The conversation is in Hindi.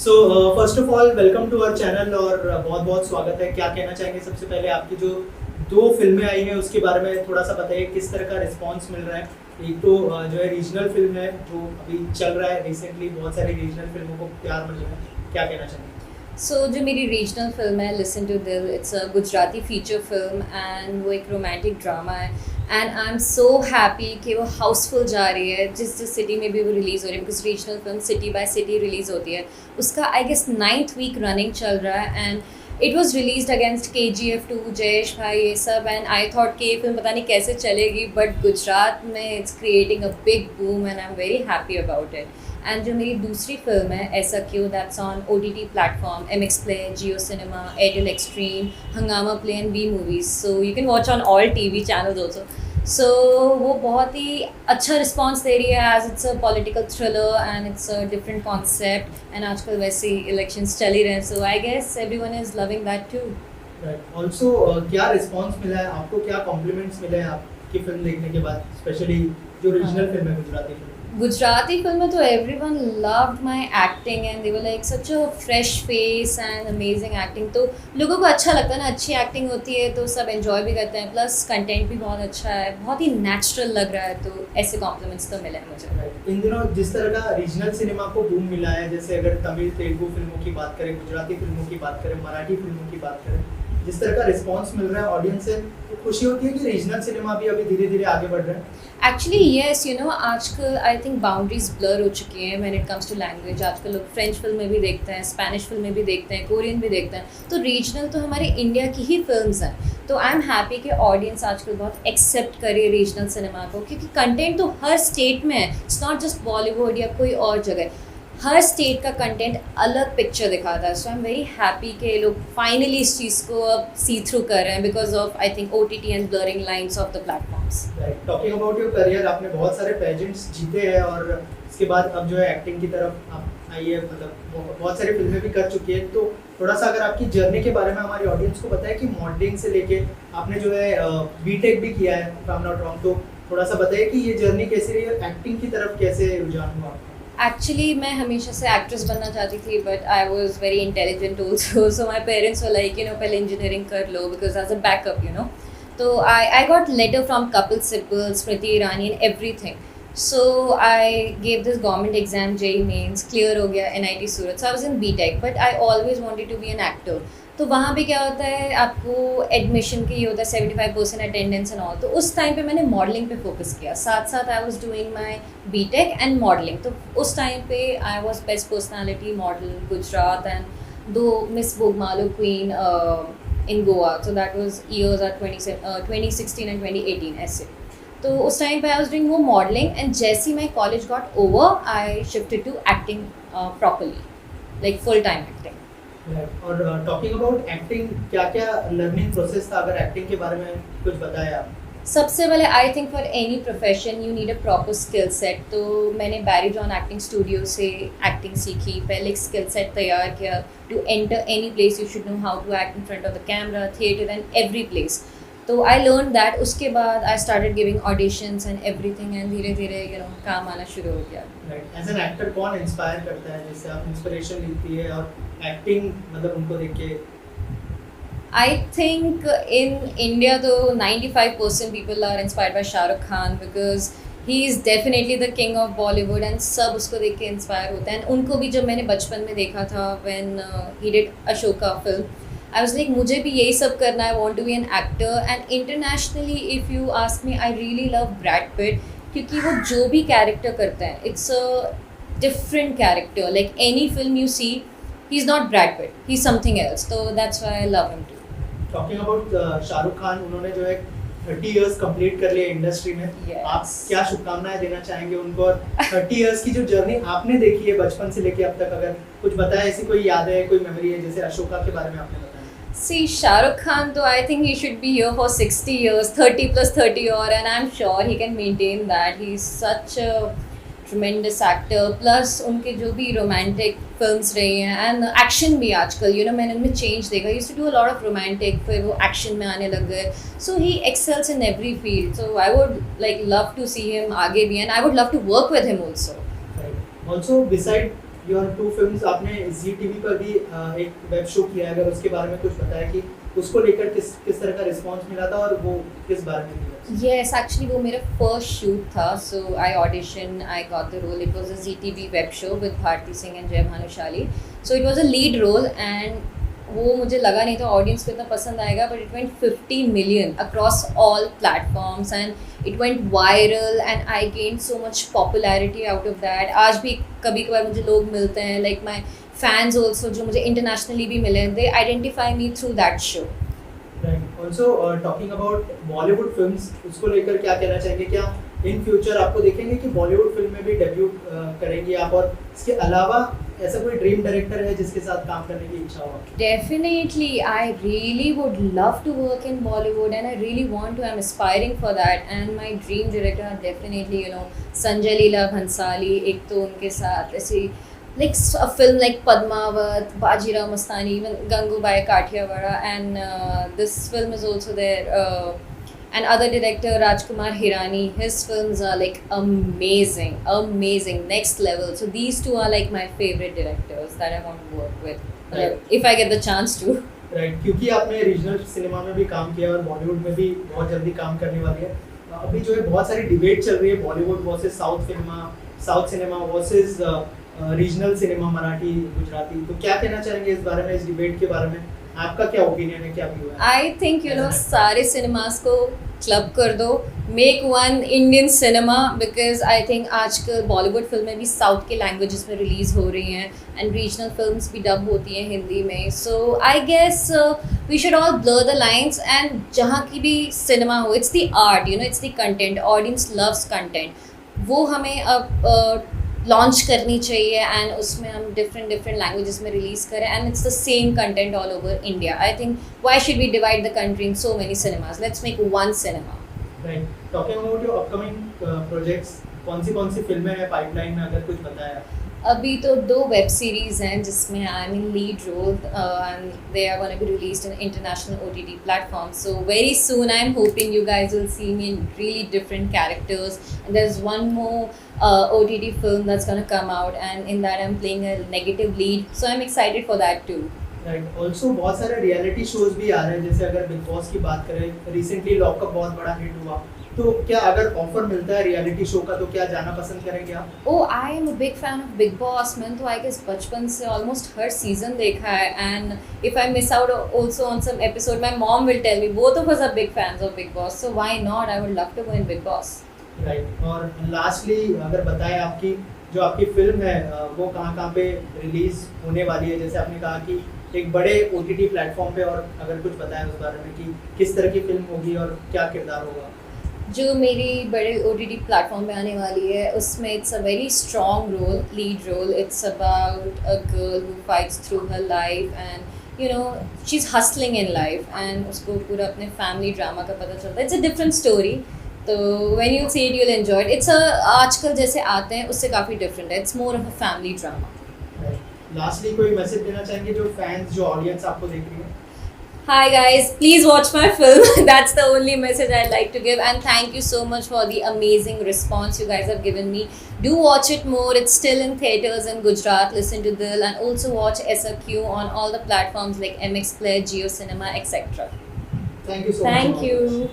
So first of all welcome to our channel और बहुत बहुत स्वागत है। क्या कहना चाहेंगे सबसे पहले आपकी जो दो फिल्में आई हैं उसके बारे में थोड़ा सा बताइए, किस तरह का रिस्पांस मिल रहा है। एक तो जो है रीजनल फिल्म है जो अभी चल रहा है, रिसेंटली बहुत सारी रीजनल फिल्मों को प्यार मिल रहा है, क्या कहना चाहेंगे। जो मेरी रीजनल फिल्म है लिसन टू दिल, it's a Gujarati feature film and वो एक रोमांटिक ड्रामा है। And I am so happy कि वो हाउसफुल जा रही है जिस जिस सिटी में भी वो रिलीज़ हो रही है, because regional film city bye city release होती है। उसका I guess 9th week running चल रहा है and it was release against KGF 2, Jayesh भाई, ये सब। एंड आई थॉट कि ये फिल्म पता नहीं कैसे चलेगी, बट गुजरात में it's creating a big boom and I am very happy about it. And जो मेरी दूसरी फिल्म है ऐसा क्यों, that's on OTT platform MX play, Jio cinema, Airtel extreme, Hungama play and B movies, so you can watch on all TV channels also. So वो बहुत ही अच्छा रिस्पॉन्स दे रही है as it's a political thriller and it's a different concept. And आजकल वैसे ही इलेक्शंस चल ही रहे हैं, so I guess everyone is loving that too. Right, also क्या रिस्पांस मिला है आपको, क्या कॉम्प्लीमेंट्स मिले हैं आपकी फिल्म देखने के बाद, स्पेशली जो रीजनल फिल्म है गुजराती फिल्म। गुजराती फिल्म में तो everyone loved my acting and they were like such a fresh face and amazing acting. तो लोगों को अच्छा लगता है ना, अच्छी एक्टिंग होती है तो सब एंजॉय भी करते हैं, प्लस कंटेंट भी बहुत अच्छा है, बहुत ही नेचुरल लग रहा है, तो ऐसे कॉम्प्लीमेंट्स तो मिले हैं मुझे। इन दिनों जिस तरह का रीजनल सिनेमा को बूम मिला है, जैसे अगर तमिल तेलुगु फिल्मों की बात करें, गुजराती फिल्मों की बात करें, मराठी फिल्मों की बात करें, जिस तरह का रिस्पांस मिल रहा है ऑडियंस से, तो खुशी होती है कि रीजनल सिनेमा भी अभी धीरे धीरे आगे बढ़ रहा है। एक्चुअली येस, यू नो आजकल आई थिंक बाउंड्रीज ब्लर हो चुकी हैं when it comes to language. आजकल लोग फ्रेंच फिल्में भी देखते हैं, स्पेनिश फिल्में भी देखते हैं, कोरियन भी देखते हैं, तो रीजनल तो हमारे इंडिया की ही फिल्म्स हैं। तो आई एम हैप्पी कि ऑडियंस आजकल बहुत एक्सेप्ट करे रीजनल सिनेमा को, क्योंकि कंटेंट तो हर स्टेट में है, इट्स नॉट जस्ट बॉलीवुड या कोई और जगह। हर स्टेट का कंटेंट अलग पिक्चर दिखाता है। सो आई एम वेरी हैप्पी कि ये लोग फाइनली इस चीज़ को अब सी थ्रू कर रहे हैं because of I think OTT and blurring lines of the platforms. Right, talking about your career, आपने बहुत सारे पेजेंट्स जीते हैं और इसके बाद अब जो है एक्टिंग की तरफ आप आई है, मतलब बहुत सारी फिल्में भी कर चुकी है। तो थोड़ा सा अगर आपकी जर्नी के बारे में हमारी ऑडियंस को बताएं कि मॉडलिंग से लेके आपने जो है BTech भी किया है, if I'm not wrong, तो थोड़ा सा बताइए कि ये जर्नी कैसी रही है, एक्टिंग की तरफ कैसे रुझान हुआ आपका। एक्चुअली मैं हमेशा से एक्ट्रेस बनना चाहती थी, but I was very intelligent also, so my parents were like you know पहले इंजीनियरिंग कर लो because as a backup, you know. तो I got letter from Kapil Sibal, Smriti Irani and everything. So I gave this government exam, JEE mains clear हो गया, NIT Surat, so I was in BTech, but I always wanted to be an actor. तो वहाँ पे क्या होता है, आपको एडमिशन के ये होता है 75% अटेंडेंस एंड ऑल। तो उस टाइम पे मैंने मॉडलिंग पे फोकस किया, साथ साथ I was doing my BTech and modelling. तो उस टाइम पे I was best personality model Gujarat and दो miss Bogmalo queen in Goa. So that was years are 2016 and 2018 ऐसे। तो उस टाइम पे आई वाज डूइंग वो मॉडलिंग एंड जैसे ही my college got over I shifted to acting properly, like full time acting. और टॉकिंग अबाउट एक्टिंग, क्या क्या लर्निंग प्रोसेस था, अगर एक्टिंग के बारे में कुछ बताया आप। सबसे पहले I think for any profession you need a proper skill set. तो मैंने बैरी जॉन एक्टिंग स्टूडियो से एक्टिंग सीखी, पहले एक स्किल सेट तैयार किया। To enter any place you should know how to act in front of the camera, theatre and every place. तो आई लर्न दैट। उसके बाद I started giving auditions and everything and धीरे धीरे यू नो काम आना शुरू हो गया। राइट, एज एन एक्टर कौन इंस्पायर करता है, जिससे आप इंस्पिरेशन मिलती है और एक्टिंग मतलब उनको देख के। I think in India though 95% people are inspired by Shah Rukh Khan because he is definitely the king of Bollywood and सब उसको देख के इंस्पायर होते हैं। उनको भी जब मैंने बचपन में देखा था when he did Ashoka film, I was like मुझे भी यही सब करना है, I want to be an actor। and internationally if you ask me, I really love Brad Pitt क्योंकि वो जो भी कैरेक्टर करते हैं it's a different character, like any film you see he's not Brad Pitt, he's something else, so that's why I love him too। Talking about Shahrukh Khan, उन्होंने जो है 30 इयर्स कंप्लीट कर लिए इंडस्ट्री में। Yes। आप क्या शुभकामनाएं देना चाहेंगे उनको, और 30 इयर्स की जो जर्नी आपने देखी है बचपन से लेके अब तक, अगर कुछ बताया, ऐसी कोई याद है, कोई मेमोरी है, जैसे अशोका के बारे में आपने बताया। See, Shah Rukh Khan, though I think he should be here for 60 years, 30 plus 30 or, and I'm sure he can maintain that. He's such a tremendous actor. Plus उनके जो भी romantic films रही हैं and action भी आजकल, you know, मैंने उनमें change देखा. He used to do a lot of romantic, फिर वो action में आने लग गए. So he excels in every field. So I would like love to see him आगे भी, and I would love to work with him also. Right. Also beside your 2 films आपने जी टीवी पर भी एक वेब शो किया है, अगर उसके बारे में कुछ बताया कि उसको लेकर किस तरह का रिस्पांस मिला था और वो किस बारे में थी? Yes, actually वो मेरा फर्स्ट शूट था. So I auditioned, I got the role. It was a ZTV web show with Bharti Singh and Jay Bhanushali. So it was a lead role and वो मुझे लगा नहीं था ऑडियंस को इतना पसंद आएगा, but it went 50 million across all platforms and it went viral and I gain so much popularity out of that. आज भी कभी कभार मुझे लोग मिलते हैं, लाइक माई फैंस ऑल्सो, जो मुझे इंटरनेशनली भी मिले, they identify me through that show. Right. Also talking about Bollywood films, उसको लेकर क्या कहना चाहेंगे? क्या इन फ्यूचर आपको देखेंगे कि बॉलीवुड फिल्म में भी डेब्यूट करेंगे आप, और इसके अलावा ऐसा कोई ड्रीम डायरेक्टर है जिसके साथ काम करने की इच्छा हो? Definitely, I really would love to work in Bollywood and I really want to. I'm aspiring for that. And my dream director are definitely, Sanjay Leela Bhansali. एक तो उनके साथ ऐसी like a film like Padmavat, Bajirao Mastani, even Gangubai Kathiawada, and this film is also there. And other director Rajkumar Hirani, his films are like amazing, next level. So these two are like my favorite directors that I want to work with, if I get the chance to. Right. क्योंकि आपने रीजनल सिनेमा में भी काम किया और बॉलीवुड में भी बहुत जल्दी काम करने वाली है. अभी जो है बहुत सारी डिबेट चल रही है, Bollywood versus south cinema versus regional cinema, Marathi, Gujarati. तो क्या कहना चाहेंगे इस बारे में, इस डिबेट के बारे में? आपका क्या ओपिनियन है, क्या व्यू है? आई थिंक सारे सिनेमास को क्लब कर दो, make one Indian cinema, because I think आजकल बॉलीवुड फिल्में भी साउथ के लैंग्वेजेस में रिलीज़ हो रही हैं एंड रीजनल फिल्म्स भी डब होती हैं हिंदी में. So I guess we should all blur the lines and जहाँ की भी सिनेमा हो, it's the art, it's the content, audience loves content, वो हमें अब लॉन्च करनी चाहिए एंड उसमें हम डिफरेंट लैंग्वेजेस में रिलीज़ करें and it's the same content all over India. I think why should we divide the country in so many cinemas, let's make one cinema. Right. Talking about your upcoming projects, कौन सी फिल्में हैं पाइपलाइन में, अगर कुछ बताया? अभी तो 2 वेब सीरीज हैं जिसमें I am in lead role and they are gonna be released in international OTT platforms. So very soon I am hoping you guys will see me in really different characters. And there is one more OTT film that's gonna come out and in that I'm playing a negative lead, so I'm excited for that too. Right. Also बहुत सारे रियलिटी शोज भी आ रहे हैं, जैसे अगर बिग बॉस की बात करें, रिसेंटली लॉकअप बहुत बड़ा हिट हुआ. तो क्या अगर ऑफर मिलता है रियलिटी शो का तो क्या जाना पसंद करेंगे आप? Oh, I am a big fan of Big Boss. मैंने तो I guess बचपन से almost हर सीजन देखा है and if I miss out also on some episode, my mom will tell me. Both of us are big fans of Big Boss, so why not? I would love to go in Big Boss. Right. और लास्टली अगर बताएं आपकी फिल्म है वो कहाँ पे रिलीज होने वाली है? जैसे आपने कहा कि एक बड़े OTT प्लेटफॉर्म पे, और अगर कुछ बताएं उस बारे में कि किस तरह की फिल्म होगी और क्या किरदार होगा? जो मेरी बड़े OTT प्लेटफॉर्म पे आने वाली है उसमें it's a very strong role, lead role. It's about a girl who fights through her life and she is hustling in life and उसको पूरा अपने फैमिली ड्रामा का पता चलता है. It's a different story. तो when you see it you will enjoy it. It's आजकल जैसे आते हैं उससे काफ़ी डिफरेंट है. It's more of a family drama. Lastly कोई मैसेज देना चाहेंगे जो फैंस, जो ऑडियंस आपको देख रही है? Hi guys, please watch my film. That's the only message I'd like to give, and thank you so much for the amazing response you guys have given me. Do watch it more. It's still in theaters in Gujarat. Listen to Dil, and also watch SRQ on all the platforms like MX Player, Jio Cinema, etc. Thank you so much. Thank you.